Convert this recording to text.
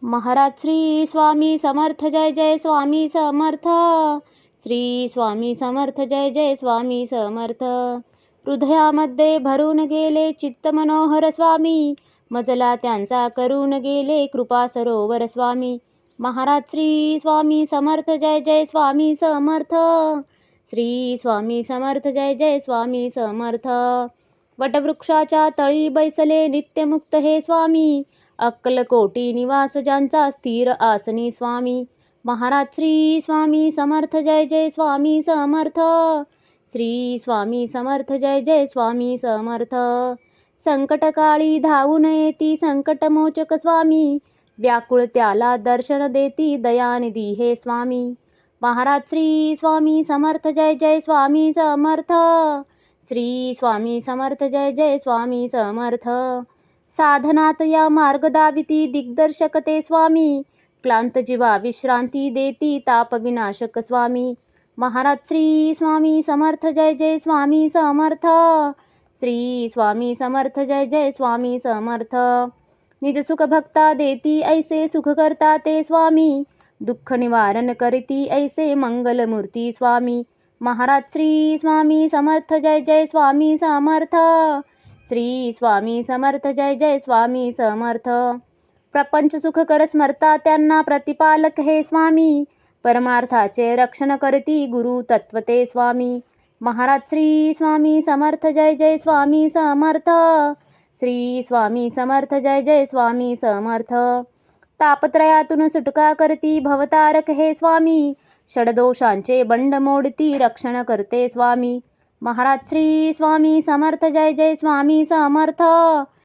महाराज श्री स्वामी समर्थ जय जय स्वामी समर्थ. श्री स्वामी समर्थ जय जय स्वामी समर्थ. हृदयामध्ये भरून गेले चित्त मनोहर स्वामी, मजला त्यांचा करून गेले कृपा सरोवर स्वामी. महाराज श्री स्वामी समर्थ जय जय स्वामी समर्थ. श्री स्वामी समर्थ जय जय स्वामी समर्थ. वटवृक्षाच्या तळी बैसले नित्यमुक्त हे स्वामी, अक्कलकोटी निवास ज्यांचा स्थिर आसनी स्वामी. महाराज श्री स्वामी समर्थ जय जय स्वामी समर्थ. श्री स्वामी समर्थ जय जय स्वामी समर्थ. संकटकाळी धावून येती संकटमोचक स्वामी, व्याकुळ त्याला दर्शन देती दयानिधी हे स्वामी. महाराज श्री स्वामी समर्थ जय जय स्वामी समर्थ. श्री स्वामी समर्थ जय जय स्वामी समर्थ. साधनात या मार्ग दाविती दिग्दर्शक ते स्वामी, क्लांत जीवा विश्रांती देती ताप विनाशक स्वामी. महाराज श्री स्वामी समर्थ जय जय स्वामी समर्थ. श्री स्वामी समर्थ जय जय स्वामी समर्थ. निज सुख भक्ता देती ऐसे सुख करता ते स्वामी, दुःख निवारण करती ऐसे मंगलमूर्ती स्वामी. महाराज श्री स्वामी समर्थ जय जय स्वामी समर्थ. श्री स्वामी समर्थ जय जय स्वामी समर्थ. प्रपंच सुख कर स्मरता त्यांना प्रतिपालक हे स्वामी, परमार्थाचे रक्षण करती गुरु तत्वते स्वामी. महाराज श्री स्वामी समर्थ जय जय स्वामी समर्थ. श्री स्वामी समर्थ जय जय स्वामी समर्थ. तापत्रयातून सुटका करती भवतारक हे स्वामी, षडदोषांचे बंड मोडती रक्षण करते स्वामी. महाराज श्री स्वामी समर्थ जय जय स्वामी समर्थ.